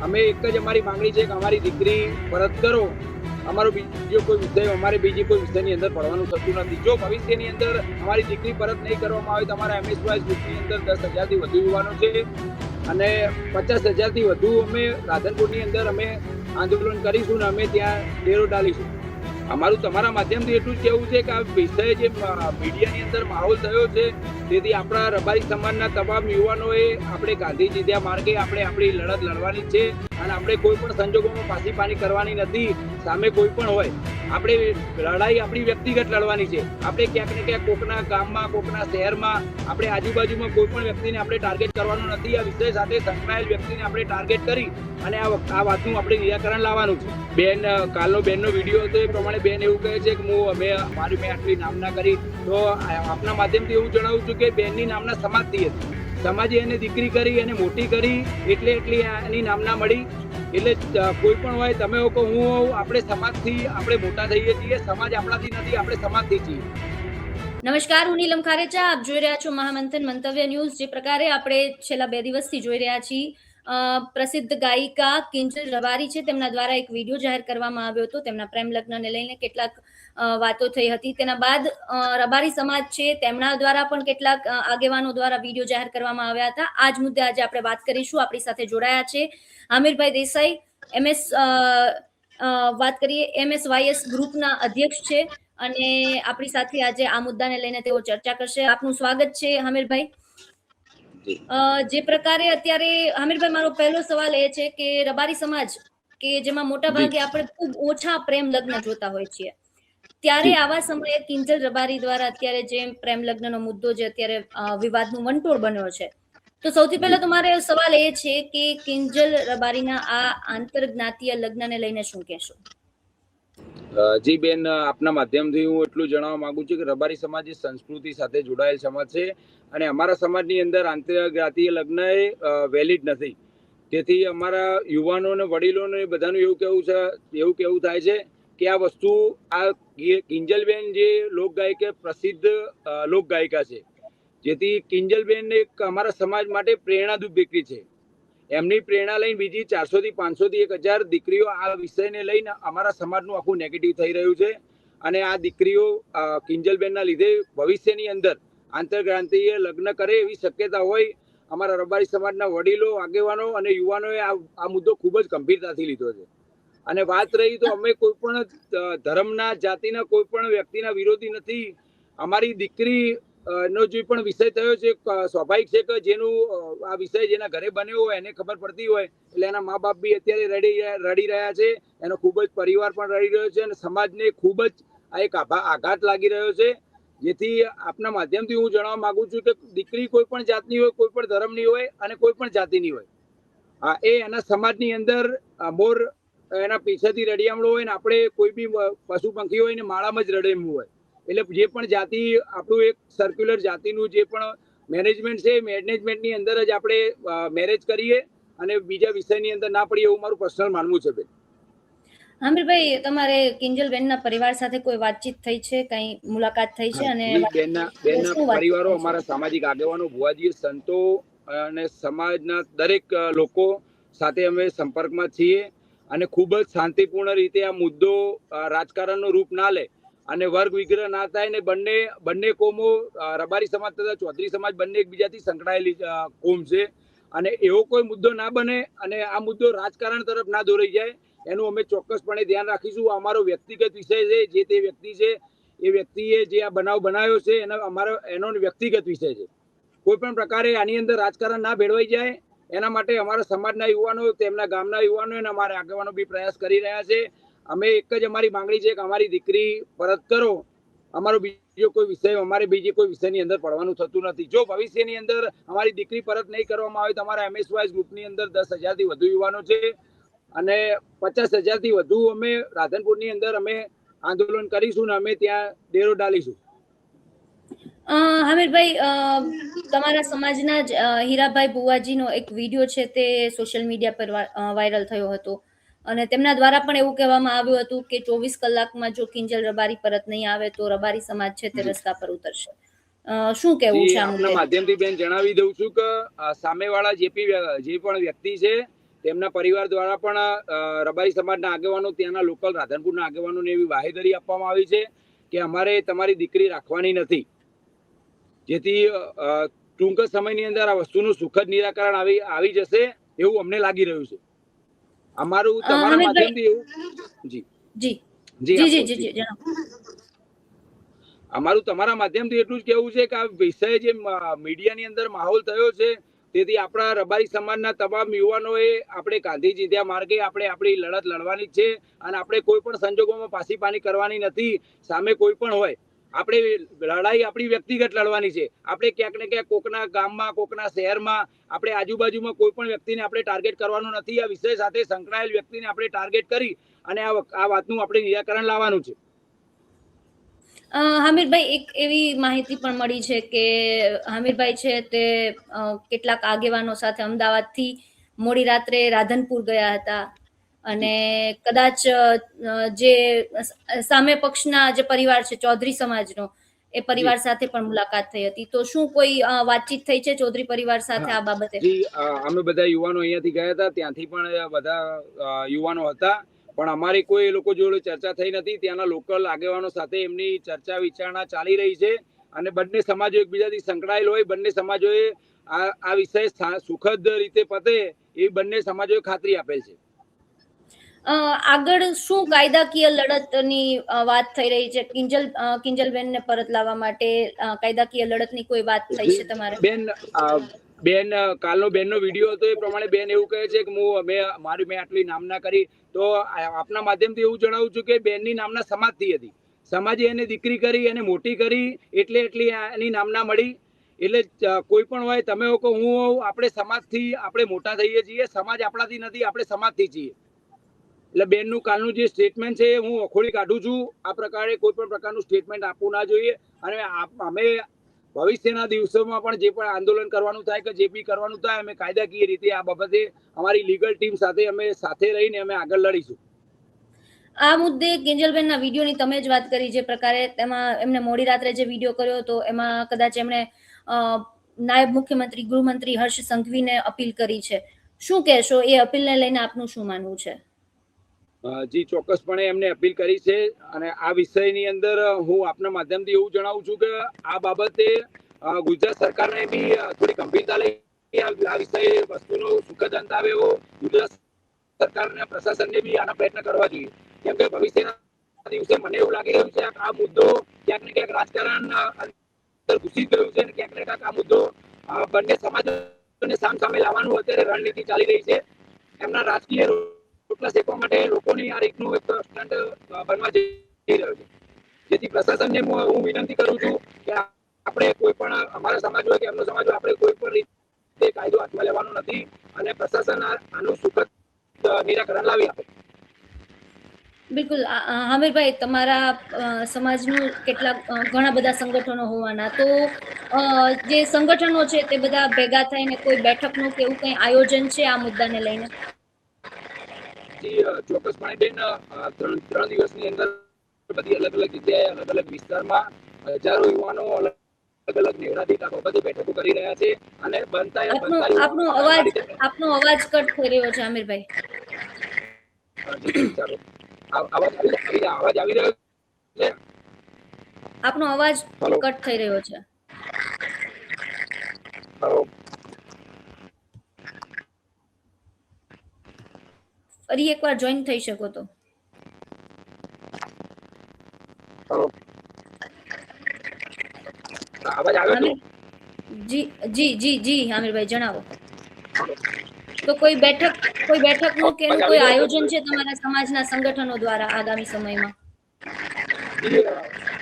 અમે એક જ અમારી માંગણી છે કે અમારી દીકરી પરત કરો. અમારો બીજો કોઈ વિષય અમારે બીજી કોઈ વિષયની અંદર પડવાનું થતું નથી. જો ભવિષ્યની અંદર અમારી દીકરી પરત નહીં કરવામાં આવે તો અમારા MS ગ્રુપની અંદર 10,000થી વધુ યુવાનો છે અને 50,000થી વધુ અમે રાધનપુરની અંદર અમે આંદોલન કરીશું ને અમે ત્યાં ડેરો ડાલીશું. અમારું તમારા માધ્યમથી એટલું જ કહેવું છે કે આ વિષય જે મીડિયાની અંદર માહોલ થયો છે તેથી આપણા રબારી સમાજના તમામ યુવાનોએ આપણે ગાંધીજી ત્યાં માર્ગે આપણે આપણી લડત લડવાની છે અને આપણે કોઈ પણ સંજોગોમાં પાછી કરવાની નથી. સામે કોઈ પણ હોય આપણે લડાઈ આપણી વ્યક્તિગત લડવાની છે. આપણે ક્યાંક ને ક્યાંક કોકના ગામમાં કોકના શહેરમાં આપણે આજુબાજુમાં કોઈ પણ વ્યક્તિને આપણે ટાર્ગેટ કરવાનું નથી. આ વિષય સાથે સંકળાયેલ વ્યક્તિને આપણે ટાર્ગેટ કરી અને આ વાતનું આપણે નિરાકરણ લાવવાનું છે. બેન કાલનો બેનનો વિડીયો હતો એ પ્રમાણે બેન એવું કહે છે કે મેં આટલી નામના કરી. તો આપના માધ્યમથી એવું જણાવું છું કે બેનની નામના સમાજથી હતી. સમાજે એને દીકરી કરી એને મોટી કરી એટલી એની નામના મળી. એટલે કોઈ પણ હોય તમે કહો હું હોઉં આપણે સમાજથી આપણે મોટા થઈએ છીએ. સમાજ આપણાથી નથી આપણે સમાજથી છીએ. નમસ્કાર, હું નીલમ ખારેચા. આપ જોઈ રહ્યા છો મહામંથન મંતવ્ય ન્યૂઝ. જે પ્રકારે આપણે છેલ્લા 2 દિવસથી જોઈ રહ્યા છીએ, પ્રસિદ્ધ ગાયિકા કિંજલ રબારી છે તેમના દ્વારા એક વિડીયો જાહેર કરવામાં આવ્યો હતો. તેમના પ્રેમ લગ્નને લઈને કેટલાક વાતો થઈ હતી. તેના બાદ રબારી સમાજ છે તેમના દ્વારા પણ કેટલાક આગેવાનો દ્વારા વિડીયો જાહેર કરવામાં આવ્યા હતા. આ જ મુદ્દે આજે આપણે વાત કરીશું. આપણી સાથે જોડાયા છે આમિરભાઈ દેસાઈ, વાત કરીએ MSYS ગ્રુપના અધ્યક્ષ છે અને આપણી સાથે આજે આ મુદ્દાને લઈને તેઓ ચર્ચા કરશે. આપનું સ્વાગત છે હામિરભાઈ. જે પ્રકારે અત્યારે હામિરભાઈ, મારો પહેલો સવાલ એ છે કે રબારી સમાજ કે જેમાં મોટા ભાગે આપણે ખૂબ ઓછા પ્રેમ લગ્ન જોતા હોય છીએ, ત્યારે આવા સમયે કિંજલ રબારી દ્વારા અત્યારે જે પ્રેમ લગ્નનો મુદ્દો જે અત્યારે વિવાદનું વંટોળ બન્યો છે, તો સૌથી પહેલા તો મારો સવાલ એ છે કે કિંજલ રબારીના આ આંતરજ્ઞાતીય લગ્નને લઈને શું કહેશો? જી બેન, આપના માધ્યમથી હું એટલું જણાવવા માંગુ છું કે રબારી સમાજ એ સંસ્કૃતિ સાથે જોડાયેલ સમાજ છે અને અમારા સમાજની અંદર આંતરજ્ઞાતીય લગ્ન એ વેલિડ નથી. તેથી અમારા યુવાનોને વડીલોને બધાનું એવું કહેવું થાય છે કે આ વસ્તુ આ કિંજલબેન જે લોકગાયિકા પ્રસિદ્ધ લોકગાયિકા છે, જેથી કિંજલબેન એક અમારા સમાજ માટે પ્રેરણારૂપ દીકરી છે. એમની પ્રેરણા લઈને બીજી 400 થી 500 થી 1000 દીકરીઓ આ વિષયને લઈને અમારા સમાજનું આખું નેગેટિવ થઈ રહ્યું છે અને આ દીકરીઓ કિંજલબેનના લીધે ભવિષ્યની અંદર આંતરજ્ઞાતીય લગ્ન કરે એવી શક્યતા હોય. અમારા રબારી સમાજના વડીલો, આગેવાનો અને યુવાનોએ આ મુદ્દો ખૂબ જ ગંભીરતાથી લીધો છે. અને વાત રહી તો અમે કોઈ પણ ધર્મના, જાતિના, કોઈ પણ વ્યક્તિના વિરોધી નથી. અમારી દીકરી નો જે પણ વિષય થયો છે સ્વાભાવિક છે કે જેનું આ વિષય જેના ઘરે બન્યો હોય એને ખબર પડતી હોય એટલે એના મા બાપ બી અત્યારે રડી રહ્યા છે. એનો ખૂબ જ પરિવાર પણ રડી રહ્યો છે અને સમાજને ખૂબ જ આ એક આઘાત લાગી રહ્યો છે. જેથી આપના માધ્યમથી હું જણાવવા માંગુ છું કે દીકરી કોઈ પણ જાતની હોય, કોઈ પણ ધર્મની હોય અને કોઈ પણ જાતિની હોય, એ એના સમાજની અંદર મોર એના પીછેથી રડિયામણો હોય ને આપણે કોઈ બી પશુ પંખી હોય ને માળામાં જ રડેમવું હોય. એટલે જે પણ જાતિ આપણું એક સર્ક્યુલર જાતિનું જે પણ મેનેજમેન્ટ છે, મેનેજમેન્ટની અંદર જ આપણે મેરેજ કરીએ અને બીજા વિષયની અંદર ના પડીએ એવું મારું પર્સનલ માનવું છે. બેન આમિરભાઈ, તમારે કિંજલબેનના પરિવાર સાથે કોઈ વાતચીત થઈ છે, કઈ મુલાકાત થઈ છે? અને બેનના પરિવારો, અમારા સામાજિક આગેવાનો, ભુવાજી, સંતો અને સમાજના દરેક લોકો સાથે અમે સંપર્કમાં છીએ અને ખૂબ જ શાંતિપૂર્ણ રીતે આ મુદ્દો રાજકારણનું રૂપ ના લે અને વર્ગ વિગ્રહ ના થાય ને બંને કોમો, રબારી સમાજ તથા ચૌધરી સમાજ બંને એકબીજાથી સંકળાયેલી કોમ છે અને એવો કોઈ મુદ્દો ના બને અને આ મુદ્દો રાજકારણ તરફ ના દોરાઈ જાય એનું અમે ચોક્કસપણે ધ્યાન રાખીશું. અમારો વ્યક્તિગત વિષય છે. જે તે વ્યક્તિ છે એ વ્યક્તિએ જે આ બનાવ બનાવ્યો છે એનો વ્યક્તિગત વિષય છે. કોઈ પણ પ્રકારે આની અંદર રાજકારણ ના ભેળવાઈ જાય એના માટે અમારા સમાજના યુવાનો, તેમના ગામના યુવાનો અને અમારા આગેવાનો બી પ્રયાસ કરી રહ્યા છે. અમે એક જ અમારી માંગણી છે કે અમારી દીકરી પરત કરો. અમારો બીજો કોઈ વિષય અમારે બીજી કોઈ વિષયની અંદર પડવાનું થતું નથી. જો ભવિષ્યની અંદર અમારી દીકરી પરત નહીં કરવામાં આવે તો અમારા MSYS ગ્રુપની અંદર 10,000થી વધુ યુવાનો છે અને 50,000થી વધુ અમે રાધનપુરની અંદર અમે આંદોલન કરીશું ને અમે ત્યાં ડેરો ડાલીશું. હામિરભાઈ, તમારા સમાજના જ હીરાભાઈ બુવાજીનો એક વિડીયો છે તે સોશિયલ મીડિયા પર વાયરલ થયો હતો અને તેમના દ્વારા પણ એવું કહેવામાં આવ્યું હતું કે 24 કલાકમાં જો કિંજલ રબારી પરત નહીં આવે તો રબારી સમાજ છે તે રસ્તા પર ઉતરશે. શું કહેવું છે? આપના માધ્યમથી બેન જણાવી દઉં છું કે સામેવાળા જે પણ વ્યક્તિ છે તેમના પરિવાર દ્વારા પણ રબારી સમાજના આગેવાનો, ત્યાંના લોકલ રાધનપુરના આગેવાનોને એવી બાહેધરી આપવામાં આવી છે કે અમારે તમારી દીકરી રાખવાની નથી, જેથી ટૂંક સમયની અંદર આ વસ્તુનું સુખદ નિરાકરણ આવી જશે એવું અમને લાગી રહ્યું છે. અમારું તમારા માધ્યમથી એવું અમારું તમારા માધ્યમથી એટલું જ કહેવું છે કે આ વિષય જે મીડિયાની અંદર માહોલ થયો છે, તેથી આપણા રબારી સમાજના તમામ યુવાનોએ આપણે ગાંધીજી ત્યાં માર્ગે આપણે આપણી લડત લડવાની છે અને આપણે કોઈ પણ સંજોગોમાં પાની કરવાની નથી. સામે કોઈ પણ હોય, આપણે લડાઈ આપણી વ્યક્તિગત લડવાની છે. આપણે ક્યાંક ને ક્યાંક કોકના ગામમાં, કોકના શહેરમાં, આપણે આજુબાજુમાં કોઈ પણ વ્યક્તિને આપણે ટાર્ગેટ કરવાનું નથી. આ વિષય સાથે સંકળાયેલ વ્યક્તિને આપણે ટાર્ગેટ કરી અને આ વાતનું આપણે નિરાકરણ લાવવાનું છે. હામિરભાઈ, એક એવી માહિતી પણ મળી છે કે હામિરભાઈ છે તે કેટલાક આગેવાનો સાથે અમદાવાદથી મોડી રાત્રે રાધનપુર ગયા હતા અને કદાચ જે સામે પક્ષના જે પરિવાર છે ચૌધરી સમાજનો, એ પરિવાર સાથે પણ મુલાકાત થઈ હતી. તો શું કોઈ વાતચીત થઈ છે ચૌધરી પરિવાર સાથે આ બાબતે? જી, અમે બધા યુવાનો અહીંયાથી ગયા હતા, ત્યાંથી પણ બધા યુવાનો હતા, પણ અમારી કોઈ એ લોકો જોડે ચર્ચા થઈ નથી. ત્યાંના લોકલ આગેવાનો સાથે એમની ચર્ચા વિચારણા ચાલી રહી છે અને બંને સમાજો એકબીજાથી સંકળાયેલ હોય, બંને સમાજોએ આ વિષય સુખદ રીતે પતે એ બંને સમાજોએ ખાતરી આપેલ છે. આગળ શું કાયદાકીય લડતની વાત થઈ રહી છે? કિંજલબેનને પરત લાવવા માટે કાયદાકીય લડતની કોઈ વાત થઈ છે તમારે? બેન કાલનો બેનનો વિડીયો હતો, એ પ્રમાણે બેન એવું કહે છે કે મેં આટલી નામના કરી. તો આપના માધ્યમથી એવું જણાવું છું કે બેનની નામના સમાજથી હતી. સમાજે એને દીકરી કરી, એને મોટી કરી, એટલી એની નામના મળી. એટલે કોઈ પણ હોય, તમે કહો હું હોઉં, આપણે સમાજથી આપણે મોટા થઈએ છીએ. સમાજ આપણાથી નથી, આપણે સમાજથી છીએ. એટલે બેનનું કાલનું જે સ્ટેટમેન્ટ છે હું વખોડી કાઢું છું. આ પ્રકારે કોઈ પણ પ્રકારનું સ્ટેટમેન્ટ આપવું ના જોઈએ. અને અમે ભવિષ્યના દિવસોમાં પણ જે પણ આંદોલન કરવાનું થાય કે જે બી કરવાનું થાય, અમે કાયદાકીય રીતે આ બાબતે અમારી લીગલ ટીમ સાથે અમે સાથે રહીને અમે આગળ લડીશું. આ મુદ્દે કિંજલબેનના વિડીયોની તમે જ વાત કરી, જે પ્રકારે તેમાં એમને મોડી રાત્રે જે વિડીયો કર્યો હતો એમાં કદાચ એમણે નાયબ મુખ્યમંત્રી ગૃહમંત્રી હર્ષ સંઘવીને અપીલ કરી છે. શું કહેશો? એ અપીલને લઈને આપનું શું માનવું છે? જી, ચોક્કસપણે એમને અપીલ કરી છે અને આ વિષયની અંદર હું આપના માધ્યમથી એવું જણાવું છું કે આ બાબતે ગુજરાત સરકારને બી થોડી ગંભીરતા લઈ આ વિષય વસ્તુનો સુખદ અંત આવે એવો ગુજરાત સરકારને, પ્રશાસનને બી આના પ્રયત્ન કરવા જોઈએ. કેમ કે ભવિષ્યના દિવસે મને એવું લાગી રહ્યું છે આ મુદ્દો ક્યાંક ને ક્યાંક રાજકારણ અંદર ઘૂસી ગયું છે અને ક્યાંક ને ક્યાંક આ મુદ્દો બંને સમાજોને સામે લાવવાનું અત્યારે રણનીતિ ચાલી રહી છે. એમના રાજકીય રોટલા શેકવા માટે લોકોની આ રીતનું એક સ્ટન્ટ બનવા જઈ રહ્યો છે. જેથી પ્રશાસનને હું વિનંતી કરું છું કે આપણે કોઈ પણ અમારા સમાજ હોય કે એમનો સમાજ હોય, આપણે કોઈ પણ રીતે કાયદો હાથમાં લેવાનો નથી અને પ્રશાસન આનું સુખદ નિરાકરણ લાવી આપે. બિલકુલ. હામિરભાઈ, તમારા સમાજનું ઘણા બધા સંગઠનો હોવાના, તો જે સંગઠનો છે તે બધા ભેગા થઈને કોઈ બેઠકનું કે એવું કંઈ આયોજન છે આ મુદ્દાને લઈને? ચોક્કસપણે બેન, 3 દિવસની અંદર બધી અલગ અલગ જગ્યાએ, અલગ અલગ વિસ્તારમાં હજારો યુવાનો અલગ અલગ નિર્ણાધિક બાબતે બેઠકો કરી રહ્યા છે અને આપનો અવાજ કટ થઈ રહ્યો છે આમિરભાઈ. અવાજ આવી રહ્યો છે? આપનો અવાજ કટ થઈ રહ્યો છે. ફરી એકવાર જોઈન થઈ શકો તો. જી આમિરભાઈ, જણાવો. તો કોઈ બેઠકનું કે કોઈ આયોજન છે તમારા સમાજના સંગઠનો દ્વારા આગામી સમયમાં?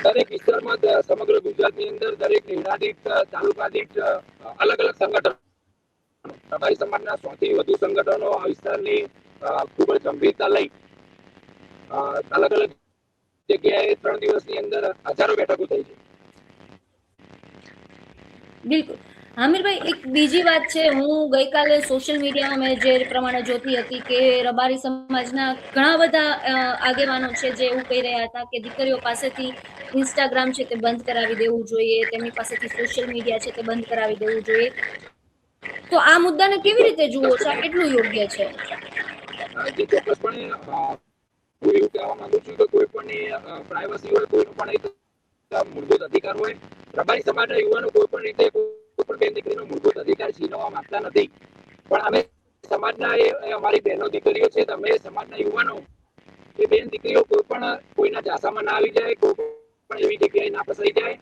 દરેક વિસ્તારમાં, સમગ્ર ગુજરાતની અંદર દરેક નિર્ણાધિક તાલુકા દીઠ અલગ અલગ સંગઠનો, રબારી સમાજના 100 થી વધુ સંગઠનો આ વિસ્તારની ખૂબ જ ગંભીરતા લઈ અલગ અલગ જગ્યાએ 3 દિવસની અંદર હજારો બેઠકો થઈ છે. બિલકુલ. હામિરભાઈ, એક બીજી વાત છે, હું ગઈકાલે સોશિયલ મીડિયામાં મેં જે પ્રમાણે જોતી હતી કે રબારી સમાજના ઘણા બધા આગેવાનો છે જે એવું કહી રહ્યા હતા કે દીકરીઓ પાસેથી ઇન્સ્ટાગ્રામ છે તે બંધ કરાવી દેવું જોઈએ, તેમની પાસેથી સોશિયલ મીડિયા છે તે બંધ કરાવી દેવું જોઈએ. તો આ મુદ્દાને કેવી રીતે જુઓ છો? આ કેટલું યોગ્ય છે? જે ચોક્કસપણે હું એવું કહેવા માંગુ છું કે કોઈ પણ પ્રાઇવસી હોય, કોઈ પણ એક મૂળભૂત અધિકાર હોય. રબારી સમાજના યુવાનો કોઈ પણ રીતે કોઈ પણ બેન દીકરીનો મૂળભૂત અધિકાર છીનવવા માંગતા નથી. પણ અમે સમાજના એ અમારી બહેનો દીકરીઓ છે, તમે સમાજના યુવાનો એ બેન દીકરીઓ કોઈ પણ કોઈના જાસામાં ના આવી જાય, કોઈ પણ એવી જગ્યાએ ના ફસાઈ જાય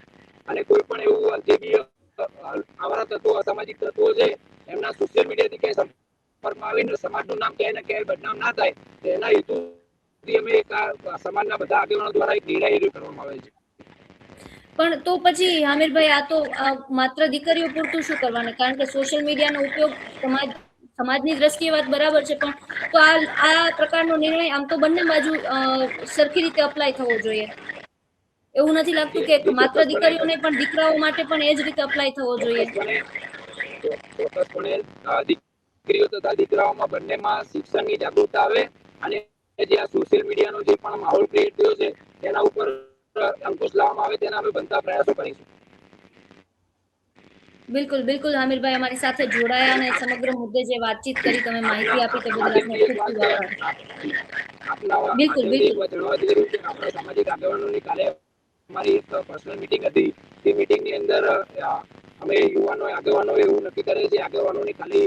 અને કોઈ પણ એવું જે બી આવા તત્વો, અસામાજિક તત્વો છે એમના સોશિયલ મીડિયાથી ક્યાંય સંપર્કમાં આવીને સમાજનું નામ ક્યાંય ને ક્યાંય બદનામ ના થાય, એના હેતુથી અમે સમાજના બધા આગેવાનો દ્વારા એક નિર્ણય કરવામાં આવે છે. પણ તો પછી આમિરભાઈ, આ તો માત્ર દીકરીઓ પૂરતું શું કરવાનું? કારણ કે સોશિયલ મીડિયાનો ઉપયોગ સમાજની દ્રષ્ટિએ વાત બરાબર છે, પણ તો આ પ્રકારનો નિર્ણય આમ તો બંને બાજુ સરખી રીતે અપ્લાય થવો જોઈએ. એવું નથી લાગતું કે માત્ર દીકરીઓ નહીં પણ દીકરાઓ માટે પણ એ જ રીતે અપ્લાય થવો જોઈએ? ચોક્કસપણે દીકરીઓ તથા દીકરાઓમાં બંનેમાં શિક્ષણની જાગૃતતા આવે અને જે આ સોશિયલ મીડિયાનો જે પણ માહોલ ક્રિએટ થયો છે તેના ઉપર અંકુશ લાવવામાં આવે, તેના અમે બનતા પ્રયાસો કરીશું. બિલકુલ બિલકુલ આમિરભાઈ અમારી સાથે જોડાયા અને સમગ્ર મુદ્દે જે વાતચીત કરી, તમે માહિતી આપી તે બદલ આપનો ખૂબ ખૂબ આભાર. બિલકુલ બિલકુલ આપણા સામાજિક આગેવાનોની કાલે અમારી એક પર્સનલ મીટિંગ હતી. તે મીટિંગની અંદર અમે યુવાનો આગેવાનો એવું નક્કી કરે છે, આગેવાનોની ખાલી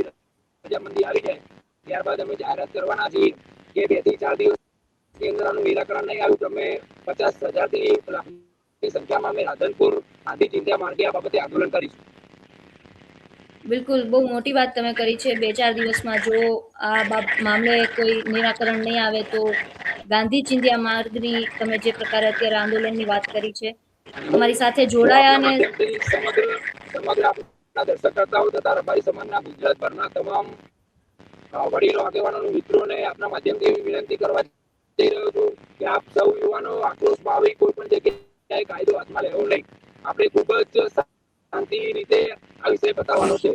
રજામંદી આવી જાય ત્યારબાદ અમે જાહેરાત કરવાના છીએ કે 2 થી 4 દિવસની અંદર આનું નિરાકરણ નહીં આવ્યું તો અમે 50,000 થી સંખ્યામાં અમે રાધનપુર ગાંધી ચિંધ્યા માર્ગે આ બાબતે આંદોલન કરીશું. બિલકુલ, બહુ મોટી વાત તમે કરી છે. 2-4 દિવસમાં જો આ મામલે કોઈ નિરાકરણ નહીં આવે તો ગાંધી ચિંધ્યા માર્ગની તમે જે પ્રકારે અત્યારે આંદોલનની વાત કરી છે, અમારી સાથે જોડાયા અને સમગ્ર આપણા દર્શકર્તાઓ તથા રબારી સમાજના ગુજરાતભરના તમામ વડીલો, આગેવાનો, મિત્રોને આપના માધ્યમથી વિનંતી કરવા જઈ રહ્યો છું કે આપ સૌ યુવાનો આક્રોશમાં આવી કોઈ પણ જગ્યાએ કાયદો હાથમાં લેવો નહીં. આપણે ખૂબ જ શાંતિ રીતે આ વિષય બતાવવાનો છે.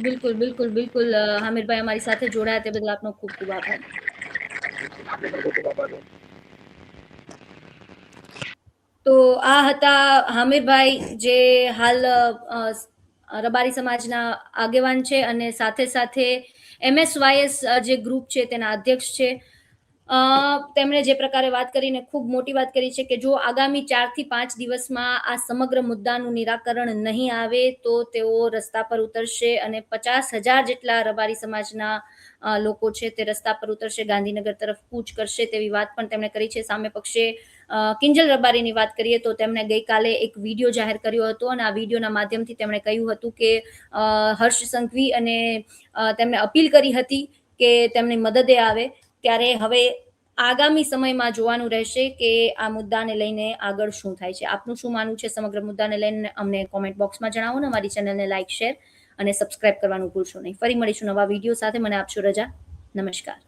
બિલકુલ બિલકુલ બિલકુલ આમિરભાઈ અમારી સાથે જોડાયા તે બદલ આપનો ખૂબ ખૂબ આભાર. આપણે પણ ખૂબ ખૂબ આભાર. તો આ હતા હામિરભાઈ, જે હાલ રબારી સમાજના આગેવાન છે અને સાથે સાથે MSYS જે ગ્રુપ છે તેના અધ્યક્ષ છે. તેમણે જે પ્રકારે વાત કરીને ખૂબ મોટી વાત કરી છે કે જો આગામી 4 થી 5 દિવસમાં આ સમગ્ર મુદ્દાનું નિરાકરણ નહીં આવે તો તેઓ રસ્તા પર ઉતરશે અને 50,000 જેટલા રબારી સમાજના લોકો છે તે રસ્તા પર ઉતરશે, ગાંધીનગર તરફ કૂચ કરશે તેવી વાત પણ તેમણે કરી છે. સામે પક્ષે કિંજલ રબારીની વાત કરીએ તો તેમણે ગઈકાલે એક વિડીયો જાહેર કર્યો હતો અને આ વિડીયોના માધ્યમથી તેમણે કહ્યું હતું કે હર્ષ સંઘવી અને તેમણે અપીલ કરી હતી કે તેમની મદદે આવે. ત્યારે હવે આગામી સમયમાં જોવાનું રહેશે કે આ મુદ્દાને લઈને આગળ શું થાય છે. આપનું શું માનવું છે સમગ્ર મુદ્દાને લઈને અમને કોમેન્ટ બોક્સમાં જણાવો ને અમારી ચેનલને લાઈક, શેર અને સબસ્ક્રાઇબ કરવાનું ભૂલશો નહીં. ફરી મળીશું નવા વિડીયો સાથે. મને આપશો રજા. નમસ્કાર.